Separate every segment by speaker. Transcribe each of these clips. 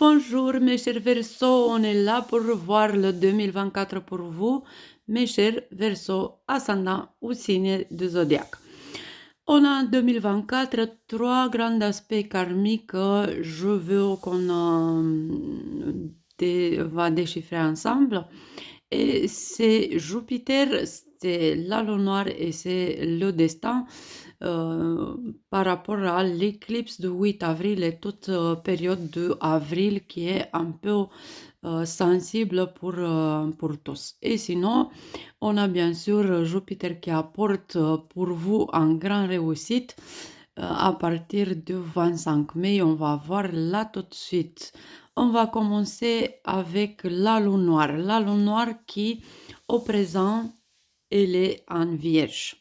Speaker 1: Bonjour mes chers Verseaux, on est là pour voir le 2024 pour vous, mes chers Verseaux, ascendant ou signe du zodiaque. On a en 2024 trois grands aspects karmiques que je veux qu'on va déchiffrer ensemble. Et c'est Jupiter, c'est la lune noire et c'est le destin par rapport à l'éclipse du 8 avril et toute période de avril qui est un peu sensible pour tous. Et sinon, on a bien sûr Jupiter qui apporte pour vous une grande réussite à partir du 25 mai. On va voir là tout de suite. On va commencer avec la lune noire. La lune noire qui, au présent, elle est en Vierge.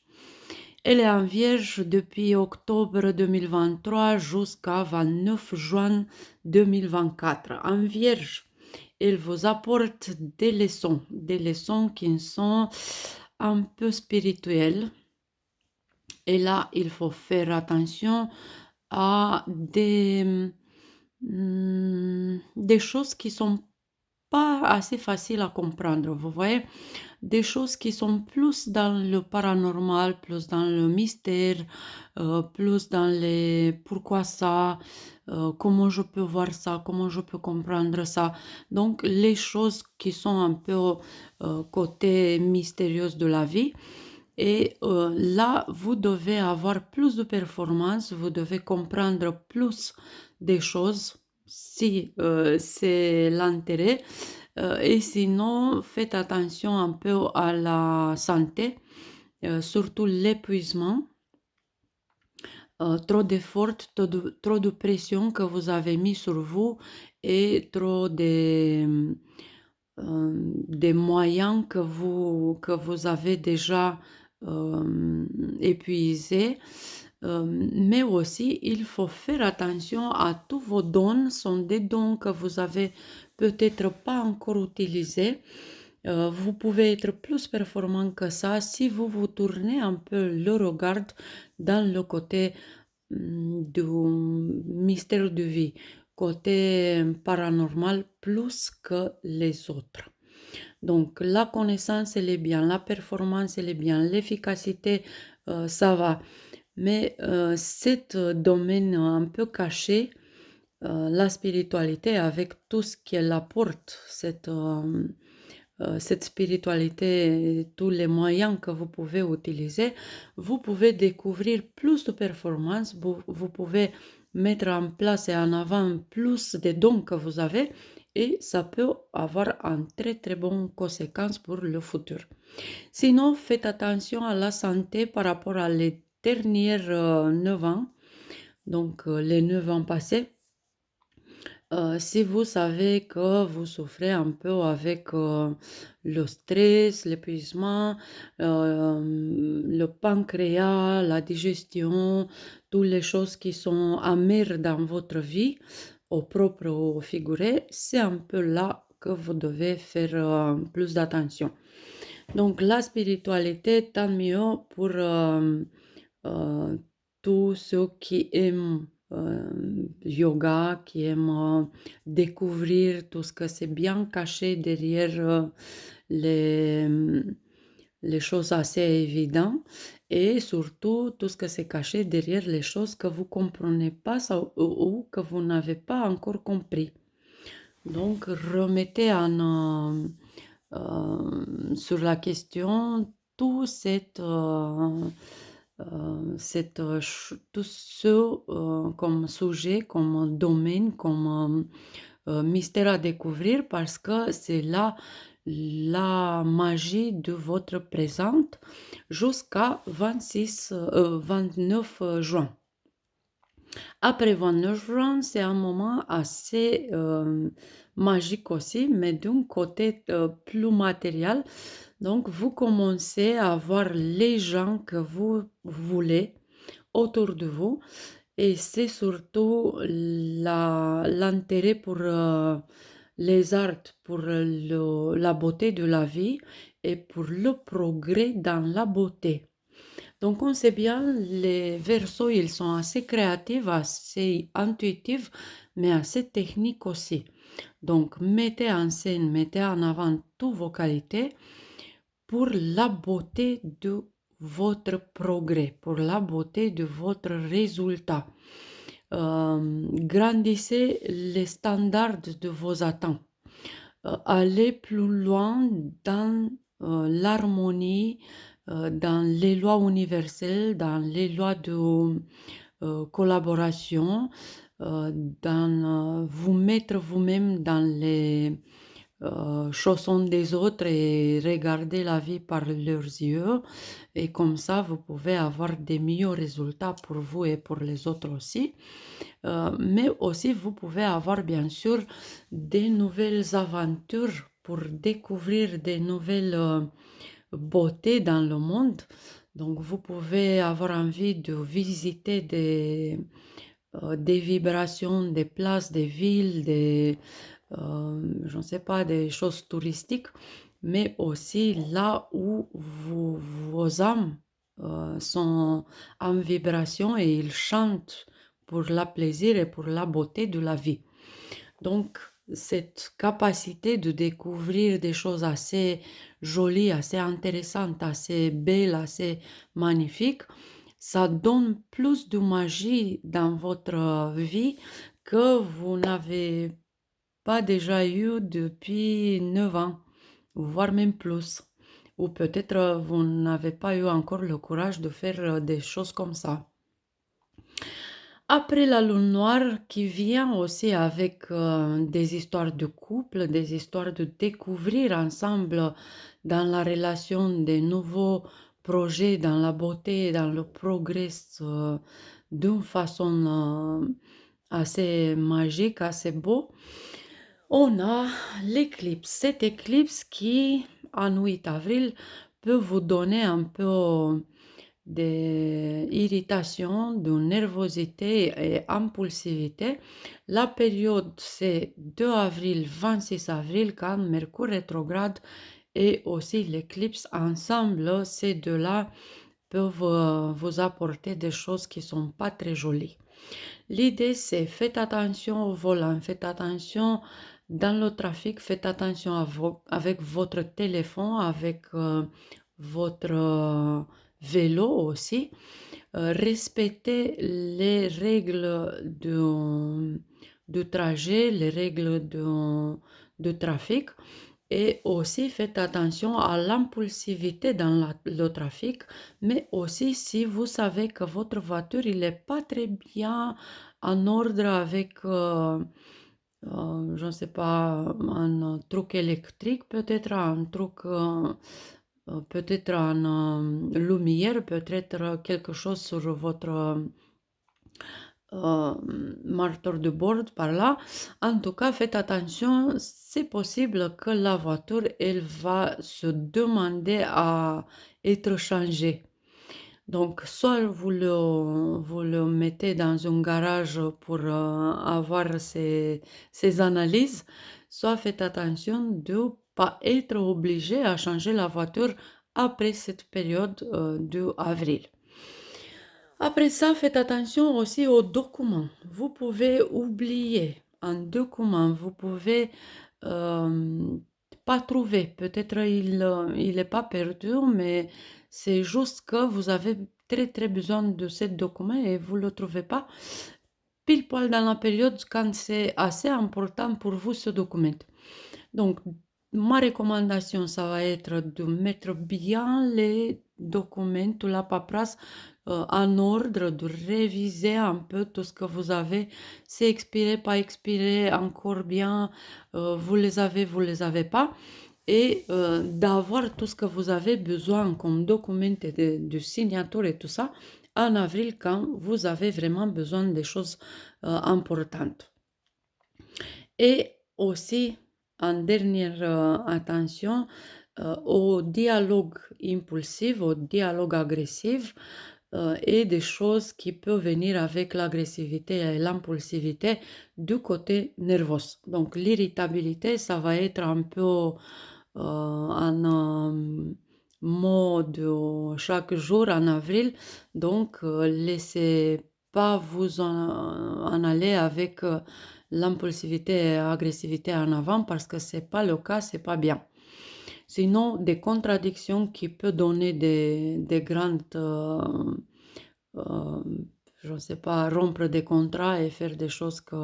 Speaker 1: Elle est en Vierge depuis octobre 2023 jusqu'à 29 juin 2024. En Vierge, elle vous apporte des leçons qui sont un peu spirituelles. Et là, il faut faire attention à des choses qui sont pas assez faciles à comprendre, vous voyez, des choses qui sont plus dans le paranormal, plus dans le mystère, plus dans les pourquoi ça, comment je peux voir ça, comment je peux comprendre ça. Donc les choses qui sont un peu côté mystérieuse de la vie. Et là, vous devez avoir plus de performance, vous devez comprendre plus des choses si c'est l'intérêt. Et sinon, faites attention un peu à la santé, surtout l'épuisement, trop d'efforts, trop de pression que vous avez mis sur vous et trop des moyens que vous avez déjà épuisés. Mais aussi, il faut faire attention à tous vos dons. Ce sont des dons que vous avez peut-être pas encore utilisés. Vous pouvez être plus performant que ça si vous vous tournez un peu le regard dans le côté du mystère de vie, côté paranormal plus que les autres. Donc la connaissance, elle est bien, la performance, elle est bien, l'efficacité, ça va. Mais cet domaine un peu caché, la spiritualité avec tout ce qu'elle apporte, cette spiritualité et tous les moyens que vous pouvez utiliser, vous pouvez découvrir plus de performances, vous pouvez mettre en place et en avant plus des dons que vous avez et ça peut avoir une très très bonne conséquence pour le futur. Sinon, faites attention à la santé par rapport à les derniers 9 ans, donc les 9 ans passés. Si vous savez que vous souffrez un peu avec le stress, l'épuisement, le pancréas, la digestion, toutes les choses qui sont amères dans votre vie, au propre ou au figuré, c'est un peu là que vous devez faire plus d'attention. Donc la spiritualité, tant mieux pour tous ceux qui aiment yoga, qui aiment découvrir tout ce que c'est bien caché derrière les, les choses assez évidentes et surtout tout ce que c'est caché derrière les choses que vous ne comprenez pas ou que vous n'avez pas encore compris. Donc remettez sur la question tout tout ce comme sujet, comme domaine, comme mystère à découvrir parce que c'est là la magie de votre présent jusqu'à 29 juin. Après 29 juin, c'est un moment assez magique aussi, mais d'un côté plus matériel. Donc, vous commencez à voir les gens que vous voulez autour de vous. Et c'est surtout l'intérêt pour les arts, pour la beauté de la vie et pour le progrès dans la beauté. Donc on sait bien, les Verseaux, ils sont assez créatifs, assez intuitifs, mais assez techniques aussi. Donc mettez en scène, mettez en avant toutes vos qualités pour la beauté de votre progrès, pour la beauté de votre résultat. Grandissez les standards de vos attentes. Allez plus loin dans l'harmonie, dans les lois universelles, dans les lois de collaboration, dans vous mettre vous-même dans les chaussons des autres et regarder la vie par leurs yeux. Et comme ça, vous pouvez avoir des meilleurs résultats pour vous et pour les autres aussi. Mais aussi, vous pouvez avoir bien sûr des nouvelles aventures pour découvrir des nouvelles beautés dans le monde. Donc, vous pouvez avoir envie de visiter des vibrations, des places, des villes, je ne sais pas, des choses touristiques, mais aussi là où vos âmes sont en vibration et ils chantent pour la plaisir et pour la beauté de la vie. Donc, cette capacité de découvrir des choses assez jolies, assez intéressantes, assez belles, assez magnifiques, ça donne plus de magie dans votre vie que vous n'avez pas déjà eu depuis 9 ans, voire même plus. Ou peut-être vous n'avez pas eu encore le courage de faire des choses comme ça. Après la lune noire qui vient aussi avec des histoires de couple, des histoires de découvrir ensemble dans la relation des nouveaux projets, dans la beauté, dans le progrès d'une façon assez magique, assez beau. On a l'éclipse. Cette éclipse qui, en 8 avril, peut vous donner un peu d'irritation, de nervosité et impulsivité. La période, c'est 2 avril, 26 avril, quand Mercure rétrograde et aussi l'éclipse ensemble, ces deux-là peuvent vous apporter des choses qui ne sont pas très jolies. L'idée, c'est faites attention au volant, faites attention dans le trafic, faites attention avec votre téléphone, avec votre vélo aussi. Respectez les règles de trajet, les règles de trafic. Et aussi, faites attention à l'impulsivité dans le trafic, mais aussi si vous savez que votre voiture, il n'est pas très bien en ordre avec, je ne sais pas, un truc électrique, peut-être un truc, peut-être en lumière, peut-être quelque chose sur votre euh, marteau de bord par là. En tout cas, faites attention, c'est possible que la voiture, elle va se demander à être changée. Donc, soit vous le mettez dans un garage pour avoir ces analyses, soit faites attention de ne pas être obligé à changer la voiture après cette période de avril. Après ça, faites attention aussi aux documents. Vous pouvez oublier un document, vous pouvez euh, pas trouver. Peut-être il n'est pas perdu, mais c'est juste que vous avez très très besoin de ce document et vous ne le trouvez pas pile poil dans la période quand c'est assez important pour vous ce document. Donc, ma recommandation, ça va être de mettre bien les documents, toute la paperasse en ordre, de réviser un peu tout ce que vous avez. C'est expiré, pas expiré, encore bien, vous les avez pas. Et d'avoir tout ce que vous avez besoin comme document et de signature et tout ça en avril quand vous avez vraiment besoin des choses importantes. Et aussi, en dernière attention, au dialogue impulsif, au dialogue agressif et des choses qui peuvent venir avec l'agressivité et l'impulsivité du côté nerveux. Donc l'irritabilité, ça va être un peu en mot de chaque jour en avril. Donc, laissez pas vous en aller avec l'impulsivité et l'agressivité en avant parce que c'est pas le cas, c'est pas bien. Sinon, des contradictions qui peuvent donner des grandes, euh, je ne sais pas, rompre des contrats et faire des choses que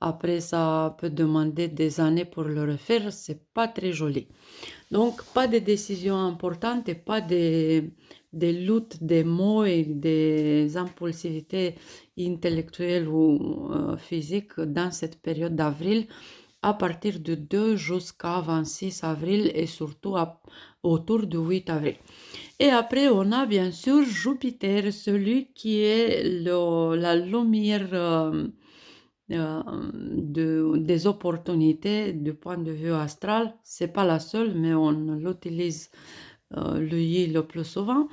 Speaker 1: après ça peut demander des années pour le refaire, c'est pas très joli. Donc, pas de décisions importantes et pas des luttes des mots et des impulsivités intellectuelles ou physiques dans cette période d'avril, à partir de 2 jusqu'à 26 avril et surtout autour du 8 avril. Et après, on a bien sûr Jupiter, celui qui est la lumière des opportunités du point de vue astral. C'est pas la seule, mais on l'utilise lui le plus souvent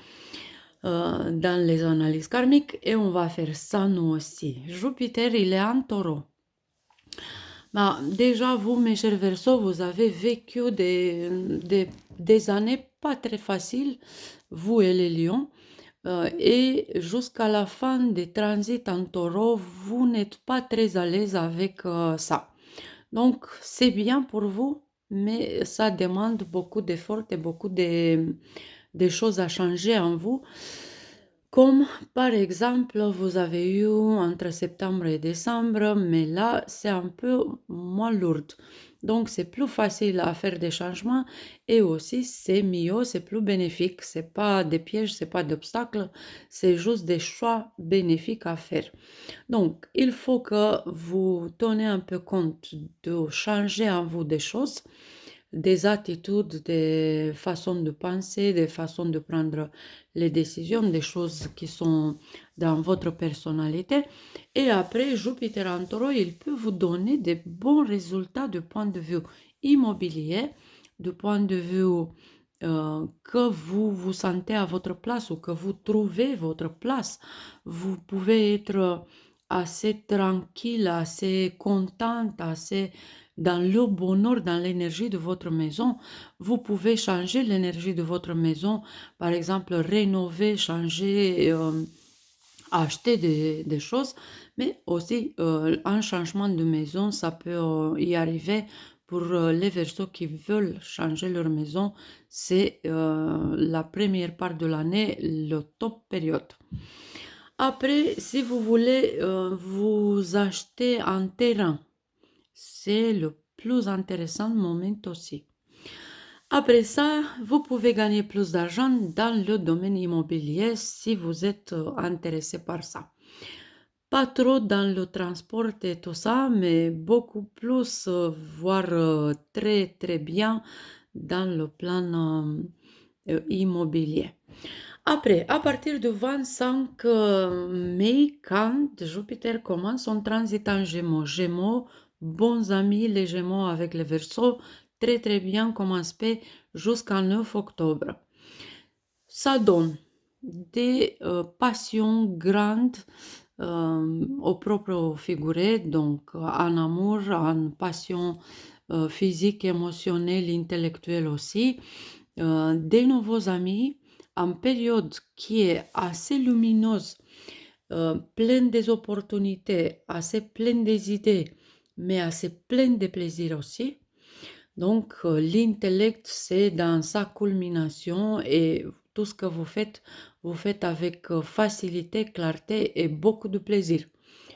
Speaker 1: dans les analyses karmiques et on va faire ça nous aussi. Jupiter, il est en taureau. Bah, déjà, vous, mes chers Verseaux, vous avez vécu des années pas très faciles, vous et les lions. Et jusqu'à la fin des transits en taureau, vous n'êtes pas très à l'aise avec ça. Donc, c'est bien pour vous, mais ça demande beaucoup d'efforts et beaucoup de choses à changer en vous. Comme par exemple, vous avez eu entre septembre et décembre, mais là, c'est un peu moins lourd. Donc, c'est plus facile à faire des changements et aussi, c'est mieux, c'est plus bénéfique. C'est pas des pièges, c'est pas d'obstacles, c'est juste des choix bénéfiques à faire. Donc, il faut que vous tenez un peu compte de changer en vous des choses, des attitudes, des façons de penser, des façons de prendre les décisions, des choses qui sont dans votre personnalité. Et après, Jupiter en taureau, il peut vous donner des bons résultats du point de vue immobilier, du point de vue que vous vous sentez à votre place ou que vous trouvez votre place. Vous pouvez être assez tranquille, assez contente, assez dans le bonheur, dans l'énergie de votre maison. Vous pouvez changer l'énergie de votre maison, par exemple rénover, changer, acheter des choses, mais aussi un changement de maison, ça peut y arriver pour les Verseaux qui veulent changer leur maison. C'est la première part de l'année, le top période. Après, si vous voulez vous acheter un terrain, c'est le plus intéressant moment aussi. Après ça, vous pouvez gagner plus d'argent dans le domaine immobilier si vous êtes intéressé par ça. Pas trop dans le transport et tout ça, mais beaucoup plus, voire très très bien dans le plan immobilier. Après, à partir du 25 mai, quand Jupiter commence son transit en Gémeaux, Gémeaux, bons amis, les Gémeaux avec les Verseaux, très très bien comme aspect jusqu'en 9 octobre. Ça donne des passions grandes au propre figuré, donc en amour, en passion physique, émotionnelle, intellectuelle aussi, des nouveaux amis en période qui est assez lumineuse, pleine des opportunités, assez pleine des idées, mais assez pleine de plaisir aussi. Donc, l'intellect, c'est dans sa culmination et tout ce que vous faites avec facilité, clarté et beaucoup de plaisir.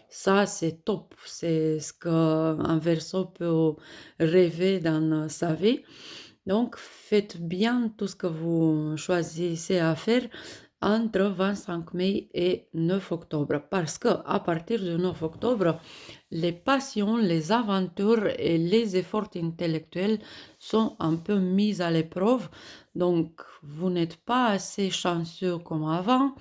Speaker 1: Ça, c'est top. C'est ce qu'un Verseau peut rêver dans sa vie. Donc, faites bien tout ce que vous choisissez à faire entre 25 mai et 9 octobre. Parce que à partir du 9 octobre, les passions, les aventures et les efforts intellectuels sont un peu mis à l'épreuve. Donc, vous n'êtes pas assez chanceux comme avant.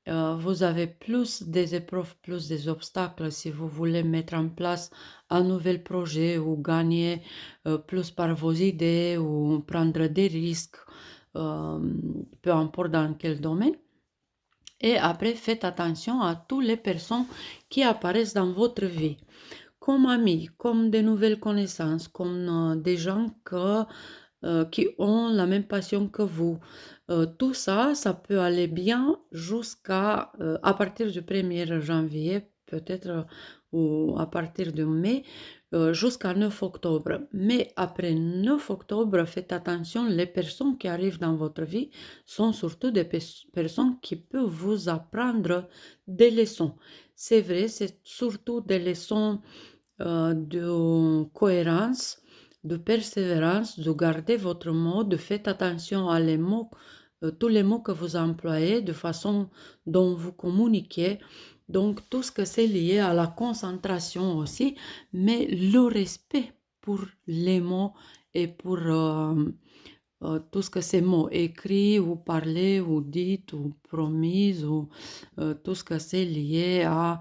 Speaker 1: Vous avez plus des épreuves, plus des obstacles si vous voulez mettre en place un nouvel projet ou gagner plus par vos idées ou prendre des risques, peu importe dans quel domaine. Et après, faites attention à toutes les personnes qui apparaissent dans votre vie, comme amis, comme de nouvelles connaissances, comme des gens que qui ont la même passion que vous. Tout ça, ça peut aller bien jusqu'à à partir du 1er janvier, peut-être, ou à partir de mai, jusqu'à 9 octobre. Mais après 9 octobre, faites attention, les personnes qui arrivent dans votre vie sont surtout des personnes qui peuvent vous apprendre des leçons. C'est vrai, c'est surtout des leçons de cohérence, de persévérance, de garder votre mot, de faire attention à les mots, tous les mots que vous employez, de façon dont vous communiquez. Donc tout ce que c'est lié à la concentration aussi, mais le respect pour les mots et pour tout ce que c'est mots écrits ou parlés ou dites ou promises ou tout ce que c'est lié à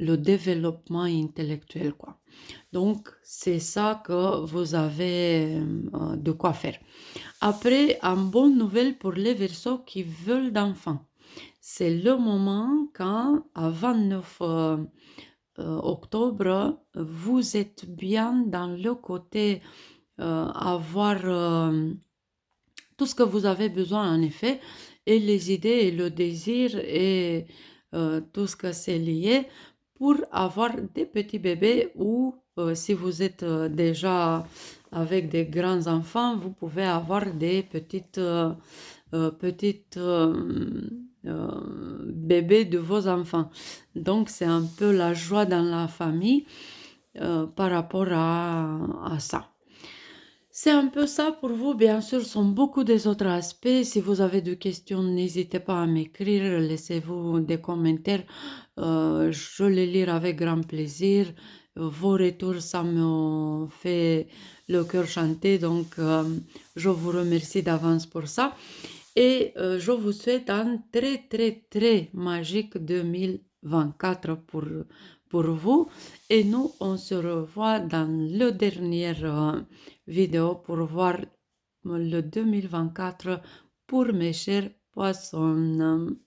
Speaker 1: le développement intellectuel, quoi. Donc, c'est ça que vous avez de quoi faire. Après, une bonne nouvelle pour les Verseaux qui veulent d'enfants. C'est le moment quand, à 29 octobre, vous êtes bien dans le côté avoir tout ce que vous avez besoin en effet, et les idées et le désir et tout ce que c'est lié pour avoir des petits bébés ou si vous êtes déjà avec des grands enfants, vous pouvez avoir des bébés de vos enfants. Donc c'est un peu la joie dans la famille par rapport à ça. C'est un peu ça pour vous, bien sûr, sont beaucoup des autres aspects. Si vous avez des questions, n'hésitez pas à m'écrire, laissez-vous des commentaires. Je les lire avec grand plaisir. Vos retours, ça me fait le cœur chanter, donc je vous remercie d'avance pour ça. Et je vous souhaite un très, très, très magique 2024 pour vous. Et nous, on se revoit dans le dernier vidéo pour voir le 2024 pour mes chers poissons.